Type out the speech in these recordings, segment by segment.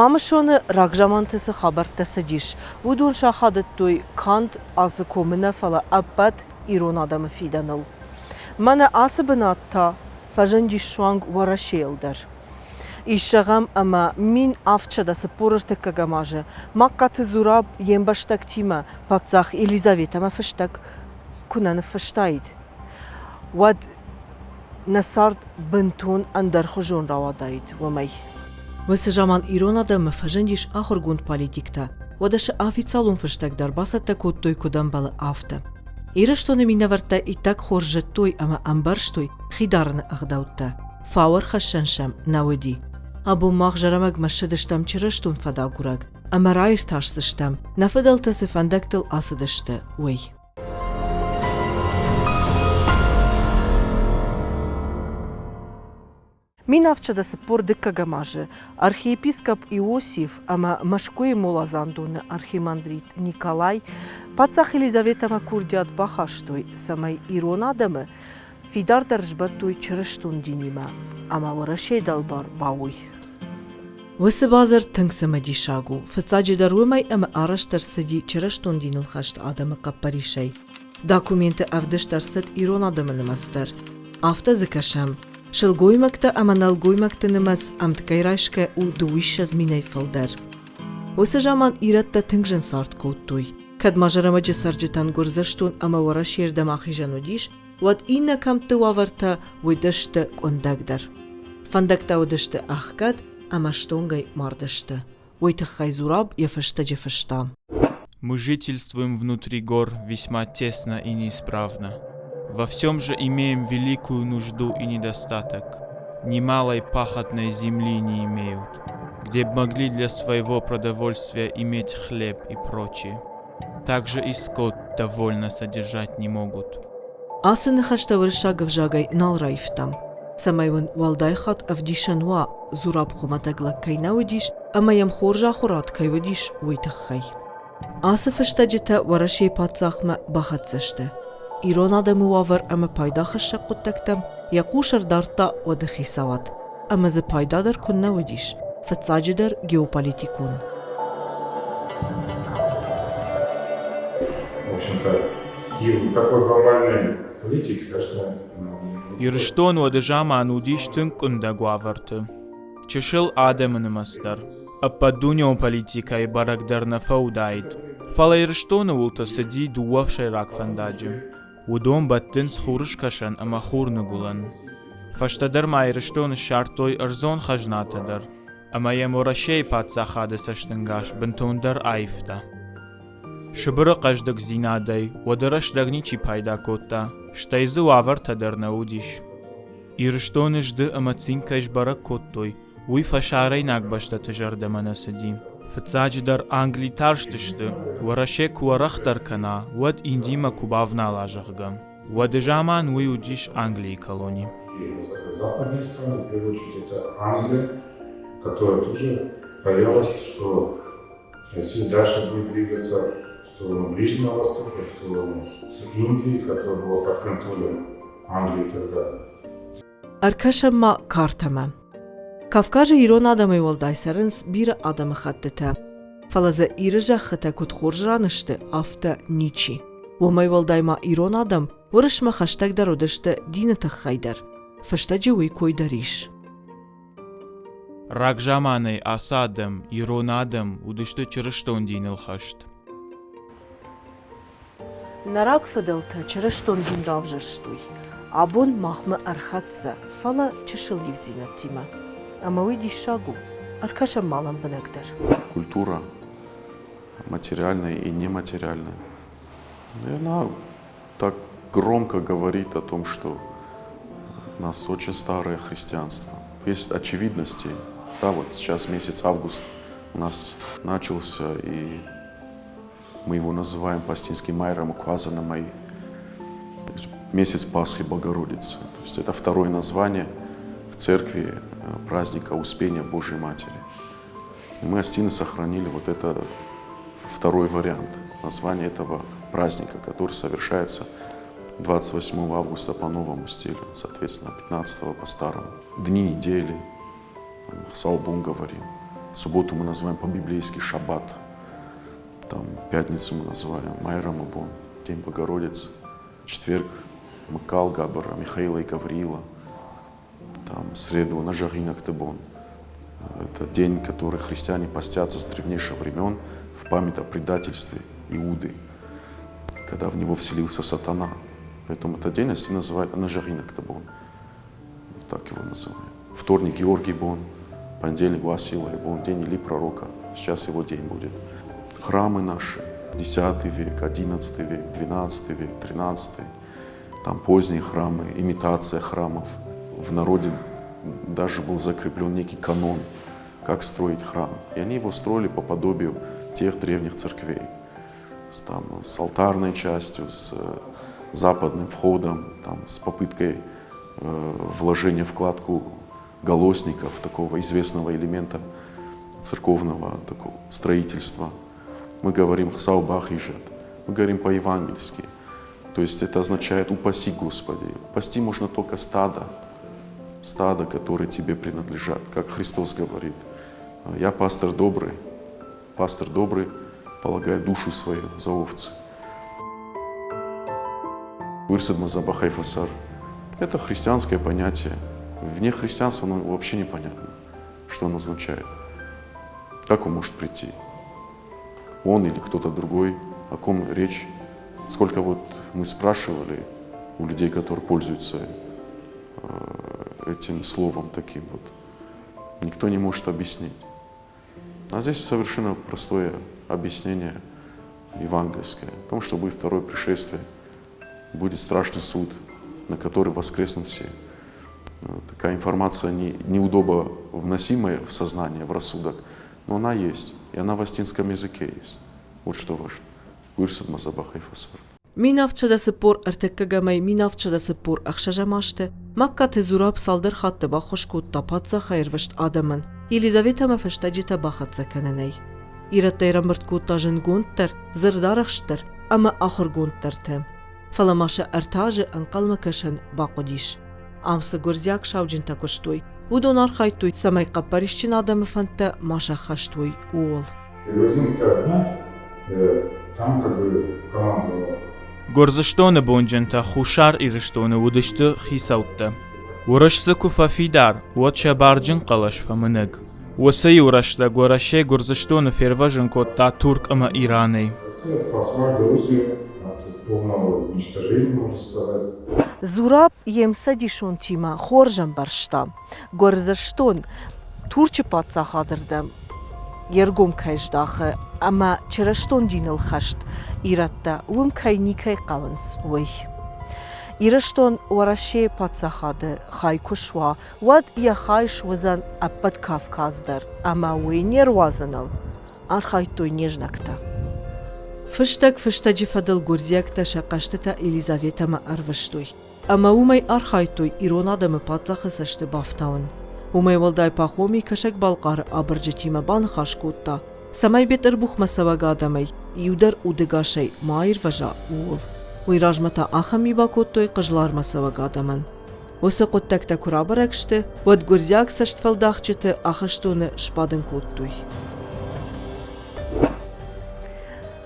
Մամշոնը ռագժամանտեսը խաբարտեսը դիշ, ուդուն շախադտ դույ կանդ ասը կոմինը վալը ապատ իրոն adamı fidanıl. Mənə ası bınatta fajın dişuang varaşeldir. İşşağım ama min avçadası porırtık kagamajı, makkatı zurab yembaştak tima, patsax Elizaveta ma fıştak, kunanı fıştaydı. Wad nasart bintun andar xujun rawadaydı vamay. وسجامان ایران آدم فجندیش آخر گوند پالیتیکتا و داش آفیسالون فشتک در باسط کوتوی کدام بال آفته. ایرشتون مینورتا ایتک خورجتوی اما انبرشتوی خیدارن اغداوتا. فاور خشنشم نودی. ابو ماغجرمگ مشدشتم چرشتون فدا گورگ. اما رایر تاشتشتم نفدل تسفندکتل آسدشته وی. Минавчада спор дикка гамаже, архиепископ Иосиф, ама машкуи молазандуны архимандрит Николай, пацах Елизавета макурдиат бахаштой, самай ирон адамы, фидар даржбатуй чырыштун динима, ама варашей далбар бауй. Высы базар тыңсымы дишагу, фыцаджи даруымай ама араштар сыди чырыштун динил хашт адамы каппаришей. Документы авдыштар сыд ирон адамы нымастар. Авта зыкашам. Шылгоймакта ама налгоймакта нымас амткайрашка у дуиша зминай фалдар. Осы жаман иратта тыңжын сарт коуттуй. Кад мажарамаджи сарджитан горзаштун ама вараш ердам ахижан удиш, вад инна камты ваварта выдашты кондагдар. Фандакта удашты ахкад, ама штонгай мардашты. Уйтахай зураб яфашта джефашта. Мы жительствуем внутри гор весьма тесно и неисправно. Во всем же имеем великую нужду и недостаток. Немалой пахотной земли не имеют, где б могли для своего продовольствия иметь хлеб и прочее. Также и скот довольно содержать не могут. Асыны хаштавыр шагов жагай налрайфтам. Самайвын валдайхат авдишануа зураб хуматагла кайнауидиш, амаям хоржа хорат кайвадиш уйтаххай. Асы фыштаджита варашей пацахма бахатсашты. ایران آدم وافر اما پایدا خشک قطعتم یا قوشر دارتا و دخی سواد اما ز پایدا در کن نودیش فتساجی در گیوپالیتیکون. В общем-то, такой глобальный политик, конечно. Ирштон одежаман удиштын кунда гуаварты. Чешил адамын мастар. Аппадуньо политика и барагдарна фаудайд. Фала ирштоны улта сади дуавшай рак фандаджим. Удом баттын схурыш кашан ама хурны гулан. Фаштадар ма ирштоны шартой арзон хажнатадар. Ама яморашей патсахады саштынгаш бентондар айфта. Шыбыры каждык зинадай, уадараш дагничи пайда котта, штайзы уавартадар наудиш. Ирштоны жды ама цинкайш барак коттой, уй фашарай нагбашта тажардамана сади. Фцадждар Англи тарштышты, варашек варахтар кана, вад индима кубавна лажахга. Вадежаман уй удиш Англии колонии. Западные страны, в первую очередь, это Англия, которая тоже боялась, что Россия дальше будет двигаться в сторону Ближнего Востока, в сторону Индии, которая была под контролем Англии тогда. Аркашама картама. Кавказа ирон адамы валдайсарынс бир адамы хаттыта. Фалаза ирыжа хата кут хоржранышты афта ничи. Вамай валдайма ирон адам вырышма хаштаг дародышты дина тахайдар. Фаштаджи уй койдариш. Рагжаманы асадам, ирон адам удышты чырыштон динил хашт. Нарак фыдылта чырыштон дин равжырштуй. Абон махмы архатса фала чышыл евдинат тима. Ама уйди шагу, аркаша малам бынагдар. Культура материальная и нематериальная. И она так громко говорит о том, что у нас очень старое христианство. Есть очевидности. Да, вот сейчас месяц август у нас начался, и мы его называем пастинским майром, указано мои. Месяц Пасхи Богородицы. То есть это второе название в церкви праздника Успения Божьей Матери. И мы остины сохранили вот это второй вариант названия этого праздника, который совершается 28 августа по новому стилю, соответственно, 15 по старому. Дни недели, Хсаубун говорим. Субботу мы называем по-библейски шаббат. Там пятницу мы называем Майра Мабон, День Богородицы. Четверг Макал Габара, Михаила и Гавриила. Там среду Нажарина Ктебон. Это день, который христиане постятся с древнейших времен в память о предательстве Иуды, когда в него вселился сатана. Поэтому этот день они называют Нажарина Ктебон. Вот так его называют. Вторник Георгий Бон, понедельник Васила Бон, день Или пророка. Сейчас его день будет. Храмы наши, 10 век, 11 век, 12 век, 13. Там поздние храмы, имитация храмов. В народе даже был закреплен некий канон, как строить храм. И они его строили по подобию тех древних церквей. Там, с алтарной частью, с западным входом, там, с попыткой вложения в кладку голосников, такого известного элемента церковного такого строительства. Мы говорим «хсаубах ижет», мы говорим по-евангельски. То есть это означает «упаси Господи». Пасти можно только стадо, которые тебе принадлежат. Как Христос говорит: «Я пастор добрый полагает душу свою за овцы». Вырсад мазабахай фасар. Это христианское понятие. Вне христианства оно вообще непонятно, что оно означает. Как он может прийти? Он или кто-то другой? О ком речь? Сколько вот мы спрашивали у людей, которые пользуются этим словом таким вот. Никто не может объяснить. А здесь совершенно простое объяснение евангельское. О том, что будет второе пришествие, будет страшный суд, на который воскреснут все. Такая информация неудобно вносимая в сознание, в рассудок, но она есть. И она в астинском языке есть. Вот что важно. Вырсад мазабахай фасар. Մինավչը սպոր ըրտեկգամայ մինավչը սպոր ախշաժամաշտը մակկաթը զուրապ սալդր խատտը բախոշկու տապածա խայրվշտ ադամն Елизавета մֆշտաջիտը բախացը կնենեի Իրը տերը մրտկու տաժն գոնտր զրդարախշտր ամը ախոր գոնտրթը Ֆալամաշը ըրտաժը ընկալմը կշն բaqodiş Ամսը գորզյակ շավջին տակոշտույ Удон архайтуй самай қапаришчин адамы фанта маша хаштуй уол Грузинская знать, там как бы командовала Գորզշտոնը բոնջենտա խուշար իրշտոնը ուդշտը խիսաուտտը Ուրշսը կուֆաֆիդար ուաչա բարջն qalashfa մնգ Ուսեի ուրաշտը գորաշե գորզշտոնը ферважен կոտտա турկ ըմը Իրանեի Россия спасла Грузию от полного уничтожения, можно сказать. Զուրապ եմսադիշոն թիմա խորժն բարշտա գորզշտոն թուրչը պատցախադրդեմ Երգում քայժդախը ամա չրաշտոն դինել խաշտ իրատտա ում քայնիքայ qavans ոյ Իրաշտոն վարաշե պատցախադը խայքուշوا ոդ яхայշ վզան ապատ Կավկազդար ամա ուիներ վազանալ արխայտոյ նեժնակտա Ֆշտաջի ֆադել գորզյակտա շaqաշտտա Елизавета մը արվշտոյ ամա ումայ արխայտոյ իրոնադամը պատցախսաշտը բաֆտաուն Ումայ վալդայ պախոմի քշակ բալყար աբրջետիմը բան խաշկուտտա Սամայ բետր բուխ մասավագադամայ իուդար ուդգաշայ մայր վաժա ուլ Ուիրաժմտա ախամի բակոտոյ qıjlar մասավագադամն Ոսը qottakta kurabırakştı Vod gurziak saştfaldaqçıtı axaştonu şpadın kottuy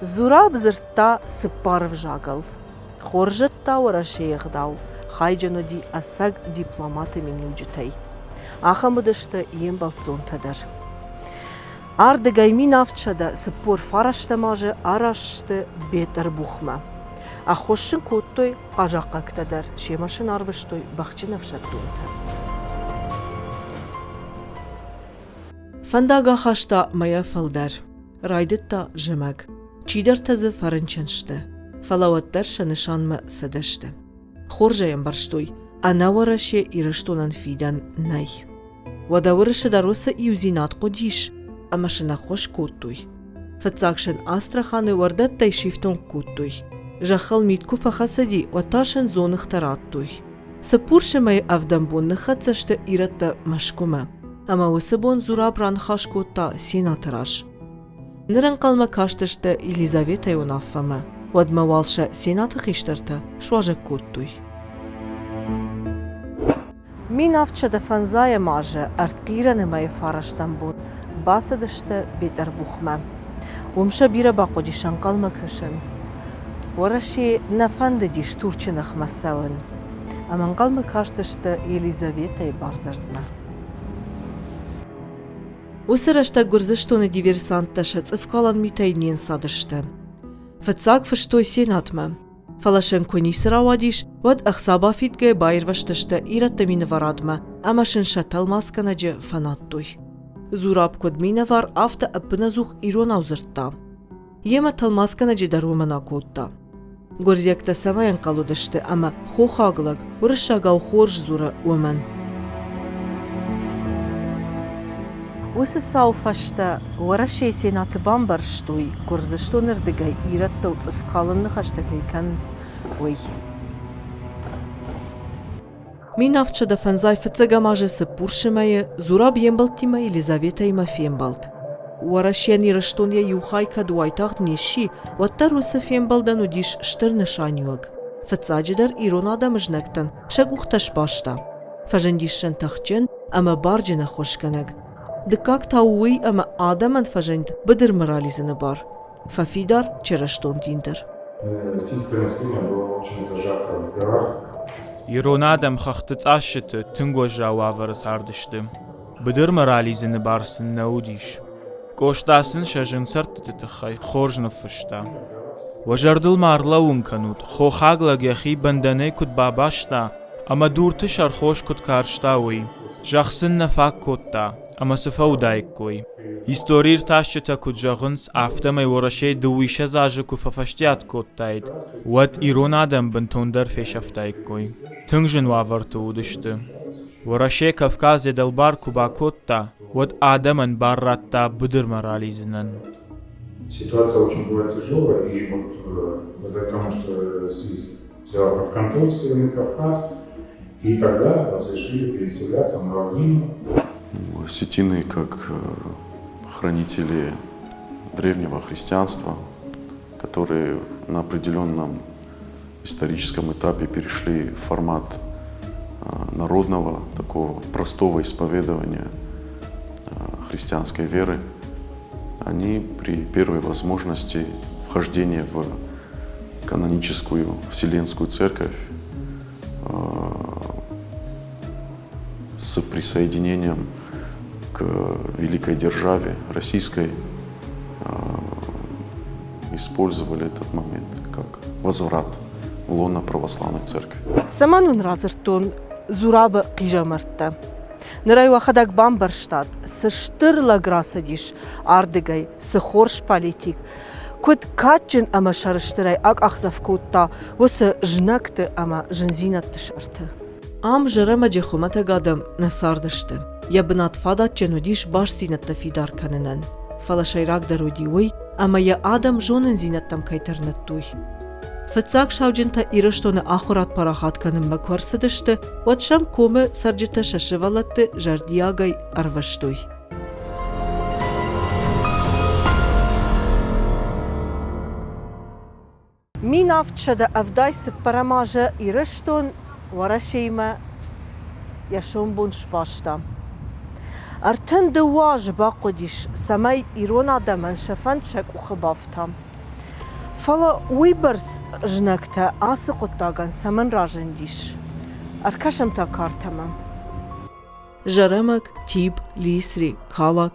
Zurab zırtta sıpparv jagal Xorjıtta oraşeyğdav Xaycanodi asag diplomatı minücütey Ախամդշտը եմբալցոնտադար Արդգայմին ավչադա սպոր ֆարաշտը մաժը արաշտը բետր բուխմա Ախոշын կոտոյ qajaqaqtadar շեմաշն արվշտոյ բախչին ավշատունտը Ֆանդագա խաշտա մայա ֆալդար Ռայդտա ժմակ Չիդերտազը ֆարնչնշտը Ֆալավատտար շնշանմը սդշտը Խորժայն բարշտոյ Անավարաշե իրշտոնան ֆիդան նայ Վադավրշը դարոսը իուզինատ կոդիշ, ամաշնա խոշ կոտույ Վծակշն աստրախանը վարդատ տայ շիվտոն կոտույ Ժախալ միտկու վախասադի վատաշն զոնըխ տարատույ Սպուրշը մայ ավդամբոն նխացաշտը իրատը մաշկումը Ամա վսըբոն զուրաբրան խաշ կոտա սենատրաշ Նրան կալմը կաշտշտը Елизаветայոն ավվամը Վադմա վալշը սենատը խիշտրտը շուաժը կոտույ Մին ավչը դվանզայը մաժը արտկիրանը մայ վարաշտամբոն басыдышты бетер бухма. Умша бира бақоди шанқалма кышын. Вораши нафанды диш турчынық масауын. Аманқалма каштышты Елизавета и барзардма. Усырашта гурзыштоны диверсантта шацывкалан митайнен садышты. Фацак фыштой сенатма. Фалашенко нисыравадиш, вад ахсабафитге байрваштышты ираттамины варадма, амашын шаталмасканаджы фанаттой. Зураб кодмина вар авта аппыназух ирон аузыртта. Ема талмасканаджы дарумана кодта. Горзякта самаян калудышты, ама хохаглаг, урышагау хорж зура умен. Усы сауфашта ворашей сенаты бамбарштуй, горзыштонырдыгай ираттыл цыфкалынны хаштакай канс ой. Мин авчада фанзай фыцагамажы сыпуршымайы, зураб ембалтима Елизавета има фембалт. Ворашьян ирыштонья юхайка дуайтагд неши, ваттар усы фембалдан удиш штырны шанюаг. Фыцаджидар ирон адамыжнактан, шагухташ башта. Фажендишшен тахчен, ама барджина хошканаг. Дыкак тауи ама адаман фаженд быдыр морализаны бар. Фафидар чераштон диндер. Российское население было очень зажато в горах. Ирон адам хахтыц ашыты түнгожа ваварыс ардышты. Быдыр морализаны барсын наудиш. Коштасын шажын сартытыхай хоржны фышта. Важардыл марлаун канут, хохаглаг яхи бандане кут бабашта, ама дурты шархош кут карштауи. Жахсын нафак котта. Ама сфаудайкой. Историр ташчета куджагынс автомай ворашей дуиша зажы куфафаштят коттайд. Уат ирон адам бентондар фешафтайкой. Тыңжын ваварту удышты. Ворашей Кавказе далбар куба котта, уат адаман барратта быдыр морализнан. Ситуация очень была тяжелая, и вот благодаря тому, что Россия взяла под контроль Северный Кавказ, и тогда разрешили переселяться на равнину. Осетины, как хранители древнего христианства, которые на определенном историческом этапе перешли в формат народного, такого простого исповедования христианской веры, они при первой возможности вхождения в каноническую Вселенскую Церковь с присоединением к великой державе российской использовали этот момент как возврат в лоно православной церкви. Саманун разыртон зурабы қижамыртты. Нырай вахадак бамбарштад, сыштырла грасадиш ардыгай, сыхорш политик. Кот качын ама шарыштырай ак ахзав котта, восы жнакты ама жынзинатты шарты. Ам жырама джехумата гадам насардышты. Ябынат фадат ченудиш баш зинатта фидар канынан. Фалашайрак дарудиуй, ама я адам жонын зинаттам кайтарнаттуй. Фыцак шавджинта ирыштоны ахурат парахат каным макварсыдышты, ватшам комы сарджита шашывалатты жардиягай арваштуй. Мин авчада авдайсы парамажа ирыштон ورشيما يشون بونش باشتا ارتن دواج باقوديش سماي إيرونا دمن شفنشك وخبافتا فلا ويبرز جنكتا آسقو تاغن سمن راجنديش اركشم تا كارتما جرمك تيب ليسري كالاك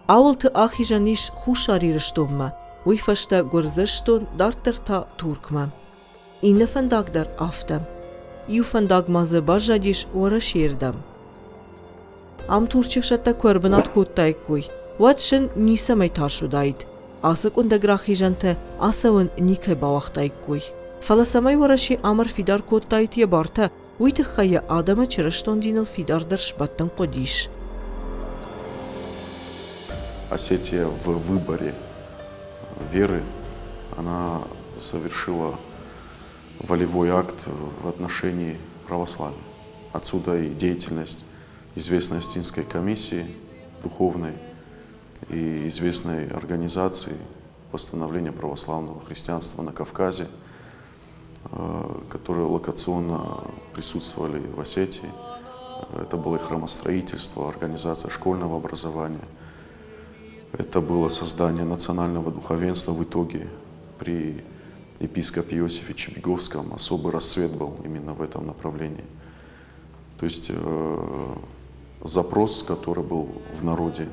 اولت آخي جانيش خوشاري رشتوما ويفشتا گرزشتون دارترتا توركما إن فنداك در آفتم Юфандаг мазы бажадиш уараширдам. Ам турчившата кварбанат коттайкуй. Ватшин нисамай ташудайд. Асык ундаграхи жанте асавын никай бавахтайкуй. Фаласамай уараши амар фидар коттайд ебарта. Уйтыхая адама чырыштон динал фидардар шбаттан кодиш. Осетия в выборе веры, она совершила волевой акт в отношении православия. Отсюда и деятельность известной Остинской комиссии духовной и известной организации восстановления православного христианства на Кавказе, которые локационно присутствовали в Осетии. Это было и храмостроительство, организация школьного образования. Это было создание национального духовенства в итоге. При епископе Иосифе Чебеговском особый расцвет был именно в этом направлении. То есть запрос, который был в народе,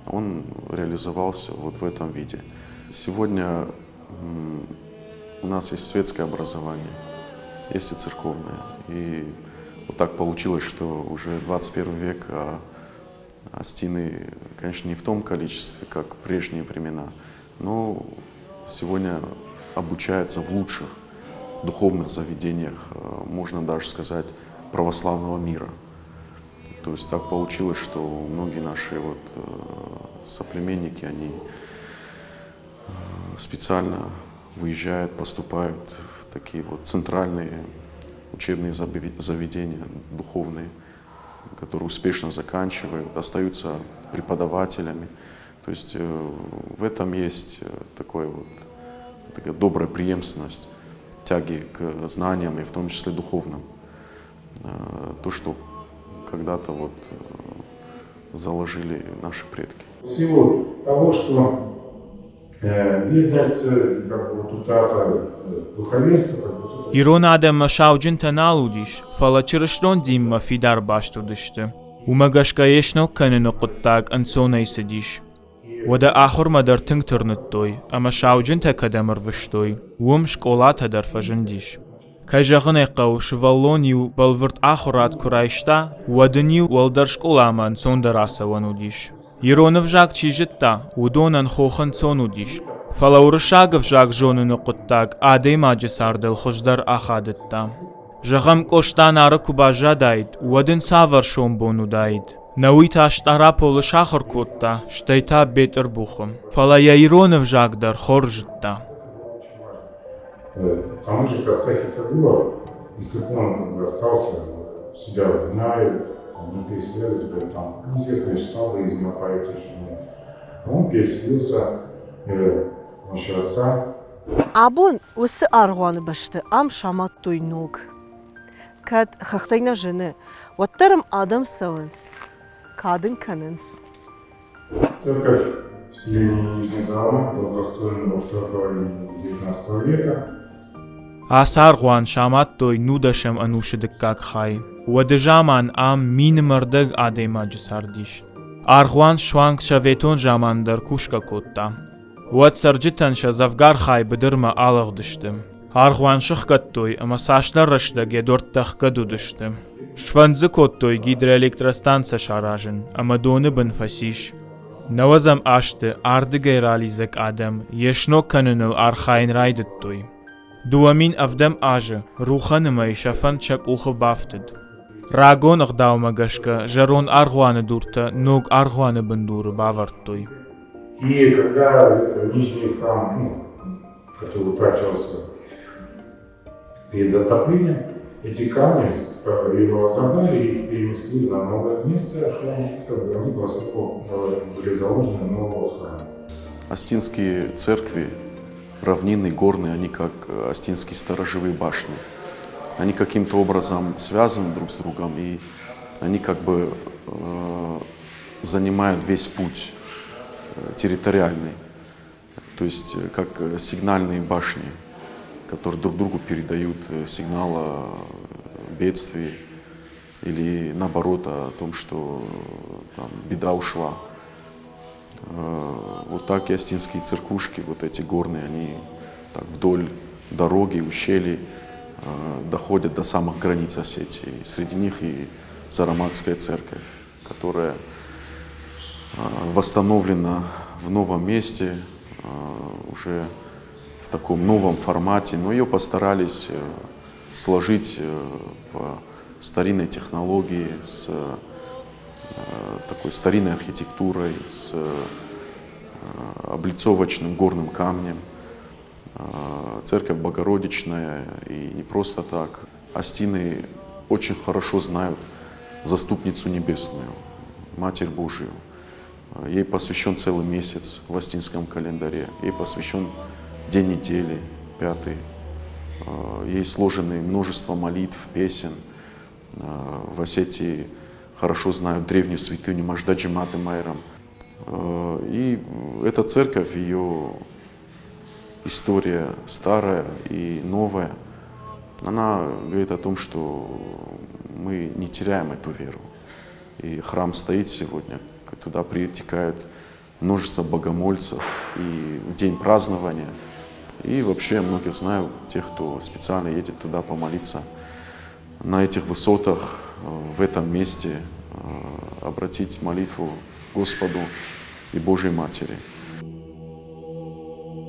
он реализовался вот в этом виде. Сегодня у нас есть светское образование, есть и церковное. И вот так получилось, что уже 21 век, а Астины, конечно, не в том количестве, как в прежние времена, но сегодня обучаются в лучших духовных заведениях, можно даже сказать, православного мира. То есть так получилось, что многие наши соплеменники, они специально выезжают, поступают в такие центральные учебные заведения духовные, которые успешно заканчивают, остаются преподавателями. То есть в этом есть такая добрая преемственность, тяги к знаниям, и в том числе духовным. То, что когда-то заложили наши предки. Всего того, что бедность, утрата духовенства, Իրոնադեմ մշաուջն տնալուդիշ, ֆալաչրշտոն դիմը ֆիդար բաշտուդիշտը, ումագաշկայեշնոք կննո կտակ ընցոնեյսդիշ, ودا آخر مدر تنگ ترنتوی، اما شاوجن تکدمر وشتوی، وم شکولات هدر فجندیش. کجاغن اقاوش والونیو بالورد آخرات کرایشتا، ودنیو والدر شکولامن سوندراسه ونودیش. ایرونف جاگ چیجتا، ودونن خوخن سونودیش. فلاورشاگف جاگ جونن قطاگ، آدی ماجساردل خوشدر آخادتا. جغم کوشتان آرکو باجا داید، ودن ساور شوم بونو داید. نویت اشترا پولش آخر کوتا، شتیتا بیتر بخم. فلا ایرونف جاگ در خورجتا. Тому же Костахи Кадула, если бы он остался себя в Дунае, не переселялись бы, там неизвестные штабы из Мапаита, он переселился еще отца. Абон усы аргуаны башты, ам шамат туйнуг. Кад хахтайна жены, ваттарам адам саванс, кадын канынс. Церковь в селении Нижний Зала была построена во второй половине XIX века. آسارغوان شامات توی نودشم انوشدکاک خای و دجامان آم مین مردگ آده ماجساردیش. آرغوان شوانگ شویتون جامان در کوشکا کوتا. و سرجتن شزافگار خای بدرم آلغ دشتم. آرغوان شخکت توی اما ساشتر رشدگ دورت تخکدو دشتم. شوانزه کت توی گیدر الکترستانس شاراجن اما دونه بنفسیش. نوزم آشته آردگی رالیزک آدم یشنو کننل آرخاین رایدت توی. دوامین افدم آجه روخان مایشافن چک اوخ بافتد. راگون اقداو مگشکا جرون آرغوان دورتا نوگ آرغوان بندور باورد توی. И когда Нижний храм, который утрачивался перед затоплением, эти камни его забрали и их перенесли на новое место храма, они к востоку были заложены в нового храма. Астинские церкви, равнинные, горные, они как астинские сторожевые башни. Они каким-то образом связаны друг с другом, и они как бы занимают весь путь территориальный. То есть как сигнальные башни, которые друг другу передают сигнал о бедствии или наоборот о том, что там беда ушла. Вот так и астинские церквушки, вот эти горные, они так вдоль дороги, ущелий доходят до самых границ Осетии. Среди них и Зарамакская церковь, которая восстановлена в новом месте, уже в таком новом формате, но ее постарались сложить по старинной технологии, с такой старинной архитектурой, с облицовочным горным камнем. Церковь Богородичная, и не просто так. Астины очень хорошо знают Заступницу Небесную, Матерь Божию. Ей посвящен целый месяц в астинском календаре, ей посвящен день недели, 5-й. Ей сложены множество молитв, песен. В Осетии хорошо знают древнюю святыню Мождаджи Маты Майрам. И эта церковь, ее история старая и новая, она говорит о том, что мы не теряем эту веру. И храм стоит сегодня, туда притекает множество богомольцев и в день празднования. И вообще многих знаю, тех, кто специально едет туда помолиться на этих высотах, в этом месте, обратить молитву Господу и Божьей Матери.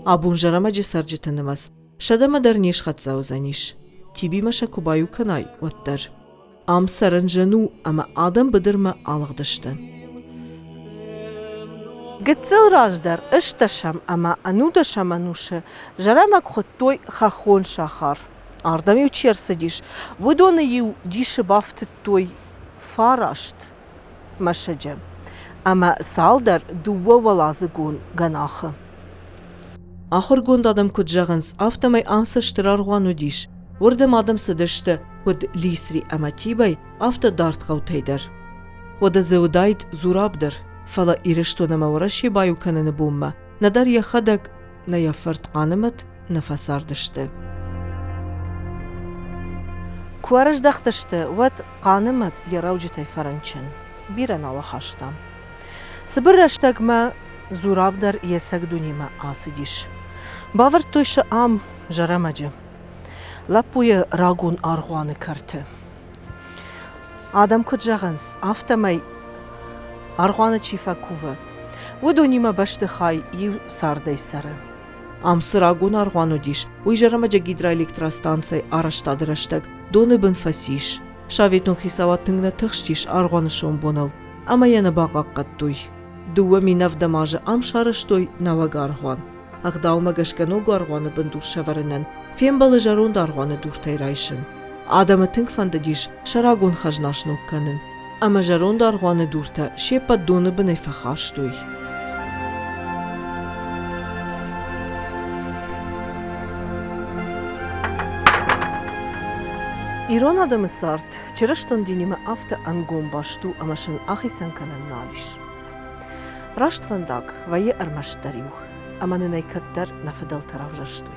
Abun jaramaji sarjitınımız. Şadama derniş xatsağuzaniş. Tibi maşa kubayu kanay ottar. Am sarınjanu ama adam bıdırma alıgdıştı. Gıtsıl rajdar ıştaşam ama anudaşam anuşa jaramak xuttoy xaxon şahar. Ardam yu çersidiş. Vudonu yu dişi baftı toy faraşt. Maşacım. Ama saldar duva valazı gun ganahı. Ахыр гонд адам куд жагынс автомай амса штыраргуану диш. Вурдем адам сыдышты куд лисри аматибай авто дарт гавтайдар. Вода зеудайт зурабдыр. Фала ирештона мавраши баю кананы бумма. Надар яхадак на яфарт канымат нафасардышты. Куарыш дахтышты ват канымат ярауджитай фаранчын. Бирен алахаштам. Сыбырраштагма зурабдар есак дунима асыдиш. Бавар тойша ам жарамаджы. Лапуя рагун аргуаны карты. Адам куджагынс автомай аргуаны чифа кува. Водонима башты хай ив сардай сары. Амсы рагун аргуану диш. Уй жарамаджа гидроэлектростанцай араштадыраштаг. Доны бын фасиш. Шаветун хисаватыңна тыхштиш аргуаны шон бонал. Ама яна багаккат туй. Дуа минав дамажа ам шарыштой навага аргуан. Агдаума гашканогу аргуаны бындур шаварынан. Фембалы жарунда аргуаны дуртайрайшын. Адамы тынк фандадиш шарагун хажнашнук канын. Ама жарунда аргуаны дурта шепа доны бынай фахаштой. Ирон адамы сарт, чыраштон динима авто ангон башту амашын ахисан канан налиш. Рашт вандак вае армаштариух. Аманы найкаттар нафыдал таравжаштуй.